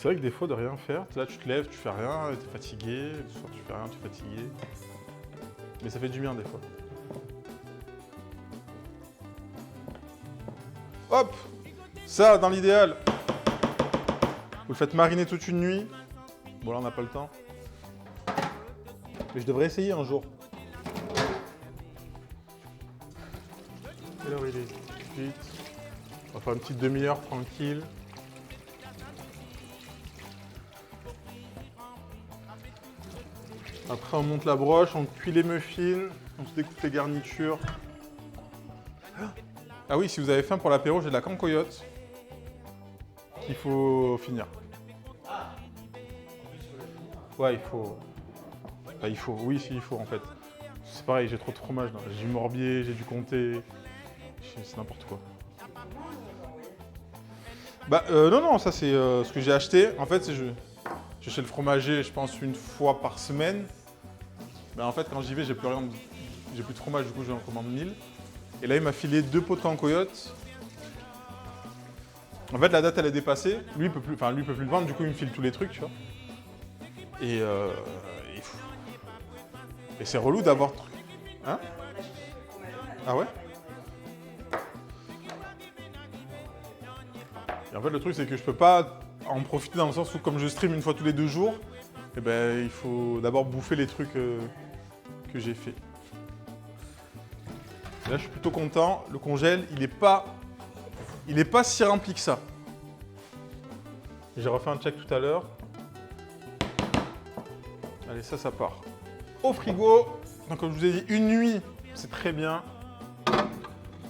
C'est vrai que des fois, de rien faire, là tu te lèves, tu fais rien, t'es fatigué, le soir tu fais rien, tu es fatigué. Mais ça fait du bien des fois. Hop! Ça, dans l'idéal, vous le faites mariner toute une nuit. Bon là on n'a pas le temps. Mais je devrais essayer un jour. Quelle heure il est? 8. On va faire une petite demi-heure tranquille. Après on monte la broche, on cuit les muffins, on se découpe les garnitures. Ah oui, si vous avez faim pour l'apéro, j'ai de la cancoyote qu'il faut finir. Ouais, il faut... Enfin, il faut, oui, si, il faut en fait. C'est pareil, j'ai trop de fromage. J'ai du Morbier, j'ai du Comté. C'est n'importe quoi. Bah, non, ça c'est ce que j'ai acheté. En fait, je chez le fromager, je pense, une fois par semaine. Mais en fait, quand j'y vais, j'ai plus rien, j'ai plus de fromage, du coup, j'en commande 1000. Et là, il m'a filé 2 pots de cancoyote. En fait, la date, elle est dépassée. Lui, il peut plus, lui, il peut plus le vendre, du coup, il me file tous les trucs, tu vois. Et c'est relou d'avoir... Hein? Ah ouais? Et en fait, le truc, c'est que je peux pas en profiter dans le sens où, comme je stream une fois tous les 2 jours, eh ben, il faut d'abord bouffer les trucs que j'ai fait. Et là, je suis plutôt content. Le congèle, il est pas si rempli que ça. J'ai refait un check tout à l'heure. Allez, ça part. Au frigo. Donc, comme je vous ai dit, une nuit, c'est très bien.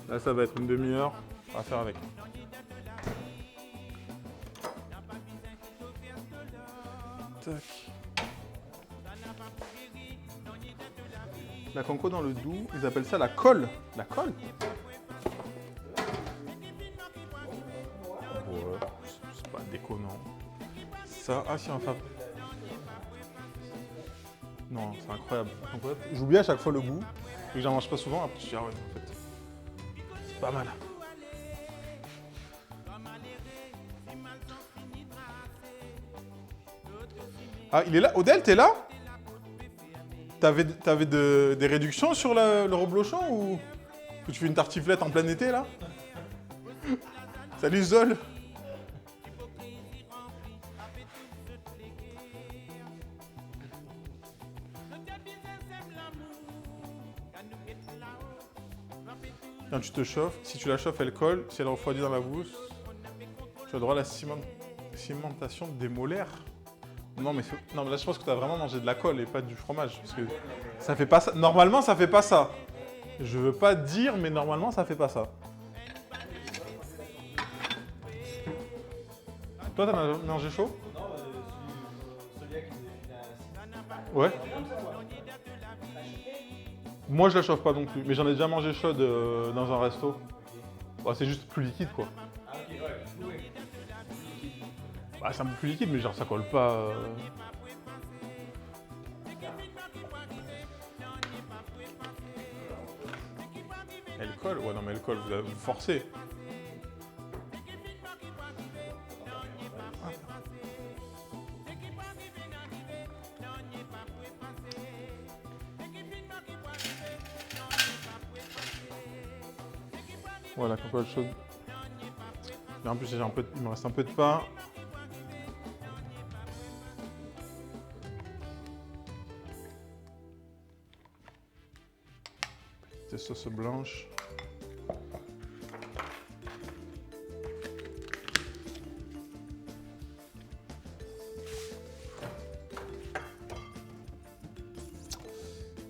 Là, ça va être une demi-heure. On va faire avec. Tac. La canco dans le Doubs, ils appellent ça la colle. La colle? Ouais, c'est pas déconnant. Ça, ah si, enfin... Non, c'est incroyable. J'oublie à chaque fois le goût, et que j'en mange pas souvent, après je dis ah ouais, en fait, c'est pas mal. Ah, il est là? Odel, t'es là? T'avais des réductions sur le reblochon ou tu fais une tartiflette en plein été là? Salut Zol! Quand tu te chauffes, si tu la chauffes, elle colle. Si elle refroidit dans la bouche, tu as droit à la cimentation des molaires. Non mais là je pense que tu as vraiment mangé de la colle et pas du fromage. Parce que ça fait pas ça. Normalement ça fait pas ça. Je veux pas dire, mais normalement ça fait pas ça. Toi t'en as mangé chaud? Non, celui-là qui nous a Ouais. Moi je la chauffe pas non plus, mais j'en ai déjà mangé chaude dans un resto. Bah, c'est juste plus liquide quoi. Ah ok, ouais. Bah, c'est un peu plus liquide, mais genre ça colle pas. Elle colle? Ouais, non, mais elle colle, vous forcez. Voilà, cocotte chaude. Et en plus, il me reste un peu de pain. Des sauces blanches.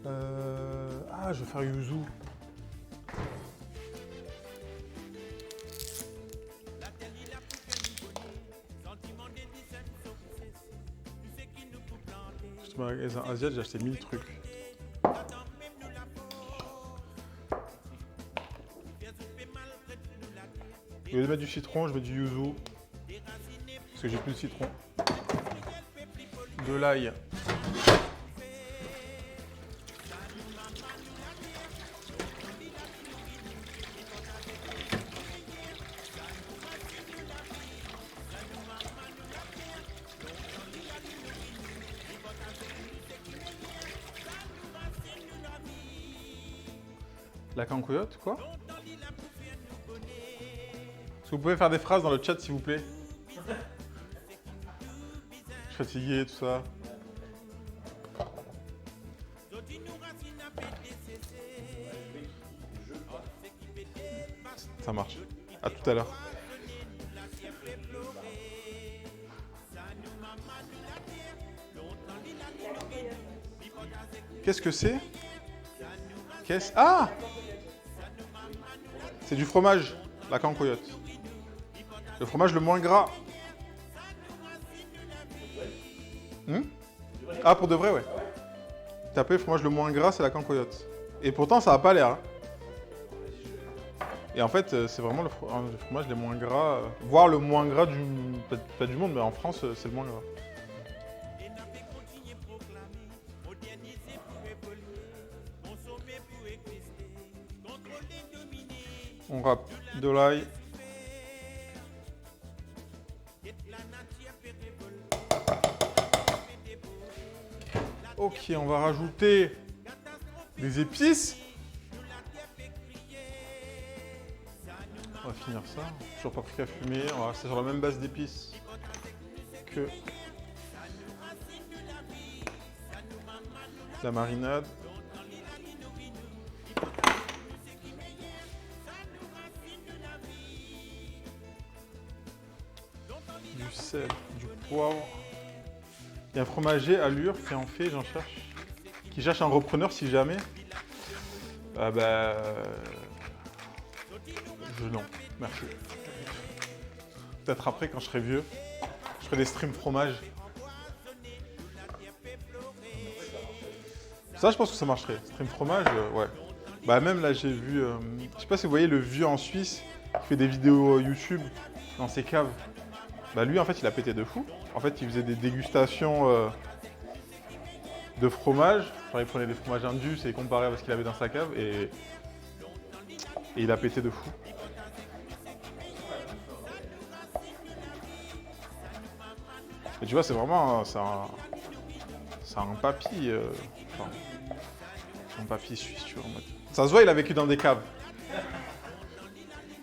Ah, je vais faire yuzu. Juste dans le magasin Asiat, j'ai acheté 1000 trucs. Au lieu de mettre du citron, je mets du yuzu. Parce que j'ai plus de citron. De l'ail. La cancoyote, quoi? Est-ce que vous pouvez faire des phrases dans le chat, s'il vous plaît? Je suis fatigué, tout ça. Ça marche. À tout à l'heure. Qu'est-ce que c'est? Ah! C'est du fromage, la cancoyote. Le fromage le moins gras. Ah, pour de vrai, ouais. Tapez le fromage le moins gras, c'est la cancoyote. Et pourtant, ça n'a pas l'air. Hein. Et en fait, c'est vraiment le fromage les moins gras, voire le moins gras du... Pas du monde, mais en France, c'est le moins gras. On râpe de l'ail. Ok, on va rajouter des épices. On va finir ça. Toujours paprika fumé. On va rester sur la même base d'épices que la marinade. Du sel, du poivre. Il y a un fromager à Lure qui en fait, j'en cherche. Qui cherche un repreneur si jamais. Non, merci. Peut-être après, quand je serai vieux, je ferai des streams fromage. Ça, je pense que ça marcherait. Stream fromage, ouais. Bah même là, j'ai vu... je sais pas si vous voyez le vieux en Suisse qui fait des vidéos YouTube dans ses caves. Bah lui, en fait, il a pété de fou. En fait, il faisait des dégustations de fromage. Genre, il prenait des fromages indus et il comparait à ce qu'il avait dans sa cave. Et il a pété de fou. Et tu vois, c'est vraiment... C'est un papy... enfin, un papy suisse, tu vois. En mode. Ça se voit, il a vécu dans des caves.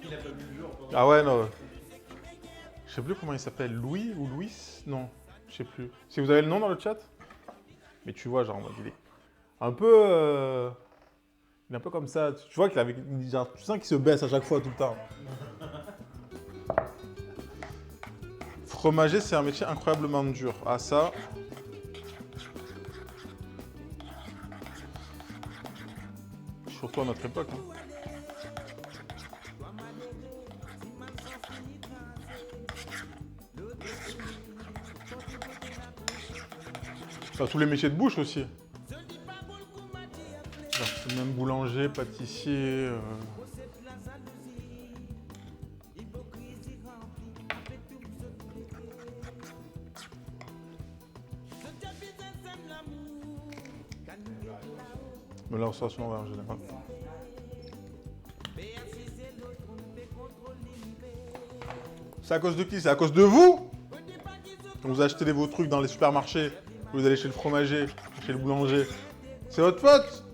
Il a pas vu le jour. Ah ouais, non. Je sais plus comment il s'appelle. Louis ou Louis? Non, je sais plus. Si vous avez le nom dans le chat? Mais tu vois, genre, en mode, il est un peu... Il est un peu comme ça. Tu vois qu'il avait... Genre, tu sens qu'il se baisse à chaque fois, tout le temps. Fromager, c'est un métier incroyablement dur. Ah, ça... Surtout à notre époque. Hein. Enfin, tous les métiers de bouche aussi. Genre, même boulanger, pâtissier... Mais là, on sort souvent en général. C'est à cause de qui? C'est à cause de vous? Quand vous achetez vos trucs dans les supermarchés, vous allez chez le fromager, chez le boulanger. C'est votre faute!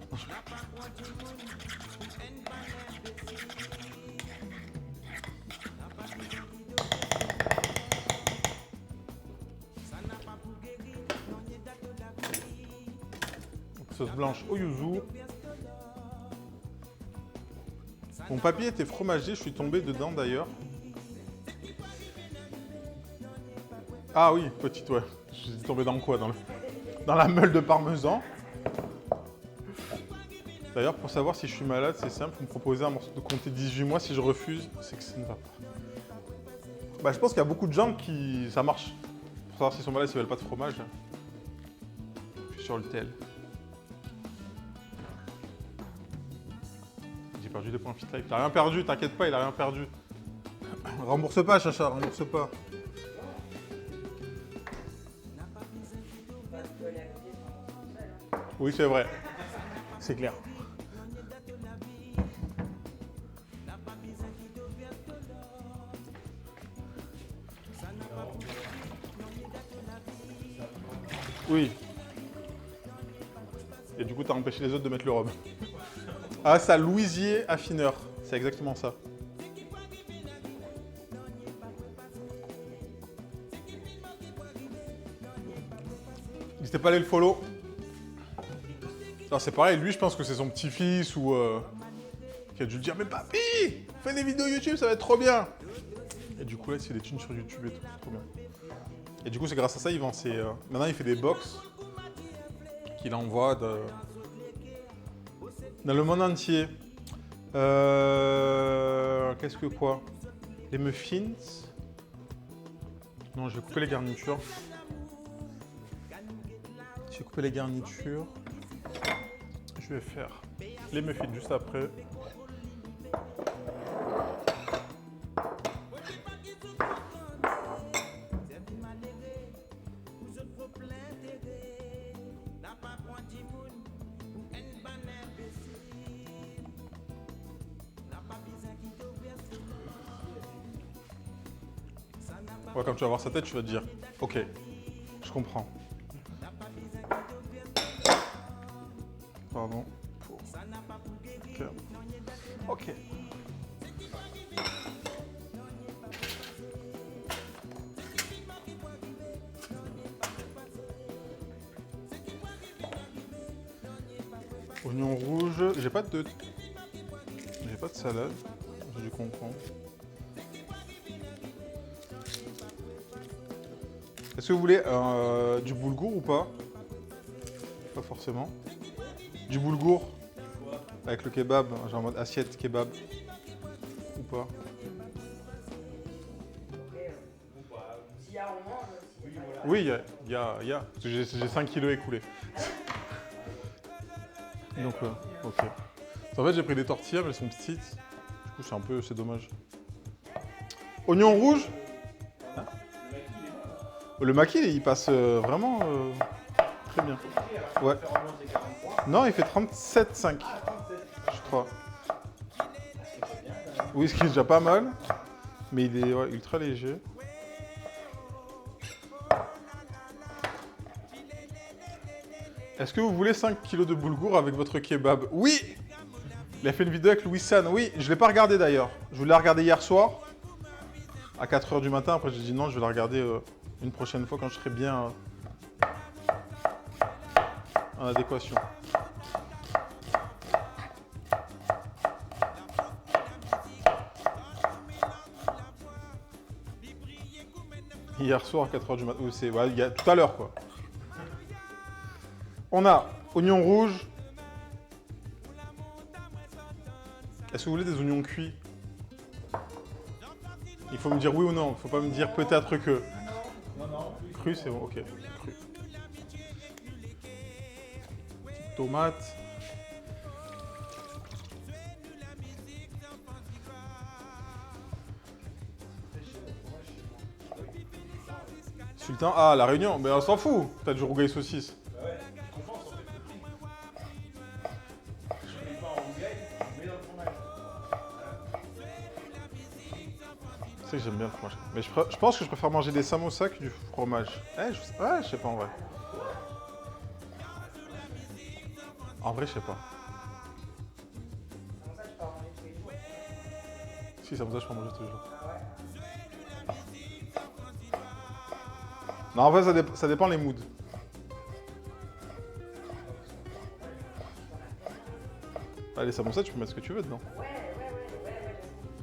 Sauce blanche au yuzu. Mon papier était fromager, je suis tombé dedans d'ailleurs. Ah oui, petite, ouais. Je suis tombé dans quoi? Dans la meule de parmesan. D'ailleurs, pour savoir si je suis malade, c'est simple, vous me proposez un morceau de compter 18 mois. Si je refuse, c'est que ça ne va pas. Bah, je pense qu'il y a beaucoup de gens qui... Ça marche. Pour savoir s'ils sont malades, s'ils veulent pas de fromage. Je suis sur le tel. J'ai perdu des points fit life. T'as rien perdu, t'inquiète pas, il a rien perdu. Rembourse pas, Chacha, rembourse pas. Oui, c'est vrai. C'est clair. Oui. Et du coup, t'as empêché les autres de mettre le rhum. Ah, ça, Louisier affineur. C'est exactement ça. N'hésitez pas à aller le follow. Alors c'est pareil, lui je pense que c'est son petit-fils ou qui a dû lui dire « Mais papy, fais des vidéos YouTube, ça va être trop bien !» Et du coup là, il se fait des thunes sur YouTube et tout, c'est trop bien. Et du coup, c'est grâce à ça, il vend ses... Maintenant, il fait des box qu'il envoie dans le monde entier. Qu'est-ce que quoi? Les muffins. Non, je vais couper les garnitures. Je vais couper les garnitures. Je vais faire les muffins juste après. Ouais, quand tu vas voir sa tête, tu vas te dire « Ok, je comprends. » Pardon. Ok. Oignon rouge. J'ai pas de salade. J'ai du concombre. Est-ce que vous voulez du boulgour ou pas? Pas forcément. Du boulgour avec le kebab, genre en mode assiette kebab. Ou pas? Oui, il y a. Parce que j'ai 5 kilos écoulés. Donc, ok. En fait, j'ai pris des tortillas, mais elles sont petites. Du coup, c'est dommage. Oignon rouge. Hein? Le maquis, il passe vraiment très bien. Ouais. Non, il fait 37,5. Je crois. Oui, ce qui est déjà pas mal. Mais il est ultra léger. Est-ce que vous voulez 5 kilos de boulgour avec votre kebab? Oui! Il a fait une vidéo avec Louis San. Oui, je ne l'ai pas regardé d'ailleurs. Je voulais la regarder hier soir. À 4 h du matin. Après, j'ai dit non, je vais la regarder une prochaine fois quand je serai bien en adéquation. Hier soir à 4 h du matin. C'est il y a tout à l'heure quoi. On a oignon rouge. Est-ce que vous voulez des oignons cuits? Il faut me dire oui ou non. Il ne faut pas me dire peut-être que. Non. Cru, c'est bon, ok. Cru. Tomate. Sultan, ah la Réunion, mais on s'en fout. T'as du rougail saucisse. Ouais, confiance en fait le prix. Je ne mets pas en rougail, je mets dans le fromage. Tu sais que j'aime bien le fromage. Mais je pense que je préfère manger des samosas que du fromage. Je sais pas en vrai. En vrai, je sais pas. Si, samosa, je peux en manger tous les jours. Non, en vrai, ça dépend les moods. Allez, samosa, tu peux mettre ce que tu veux dedans.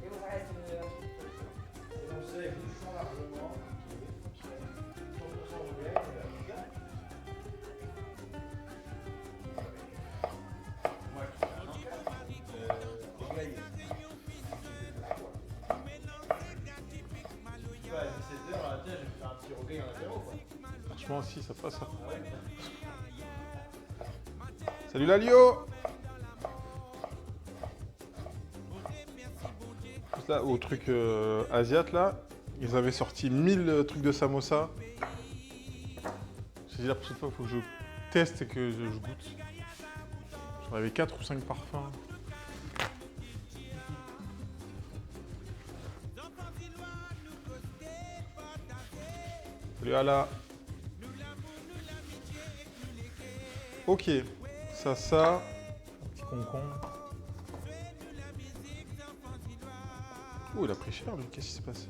Et donc c'est bouchon largement. 100% rougail. Moi, je fais un encas. Rougail. Tu vois, à 17 h, tiens, je vais me faire un petit rougail en apéro, quoi. Franchement, si, ça passe. Ça. Ah ouais. Salut Lalio! Là, au truc asiate, là, ils avaient sorti 1000 trucs de samosa. J'ai dit la prochaine fois, il faut que je teste et que je goûte. J'en avais 4 ou 5 parfums. Salut Ala. Ok, ça, un petit concombre. Ouh, il a pris cher, lui. Qu'est-ce qui s'est passé?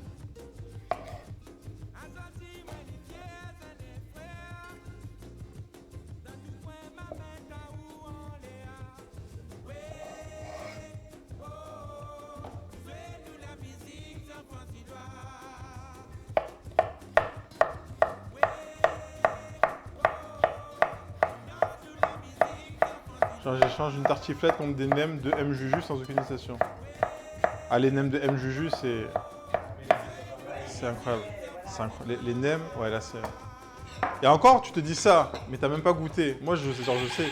Genre, j'échange une tartiflette contre des nems de M. Juju sans aucune hésitation. Ah, les nems de M. Juju, c'est incroyable. C'est incroyable. Les nems, ouais, là, c'est... Et encore, tu te dis ça, mais t'as même pas goûté. Moi, genre, je sais.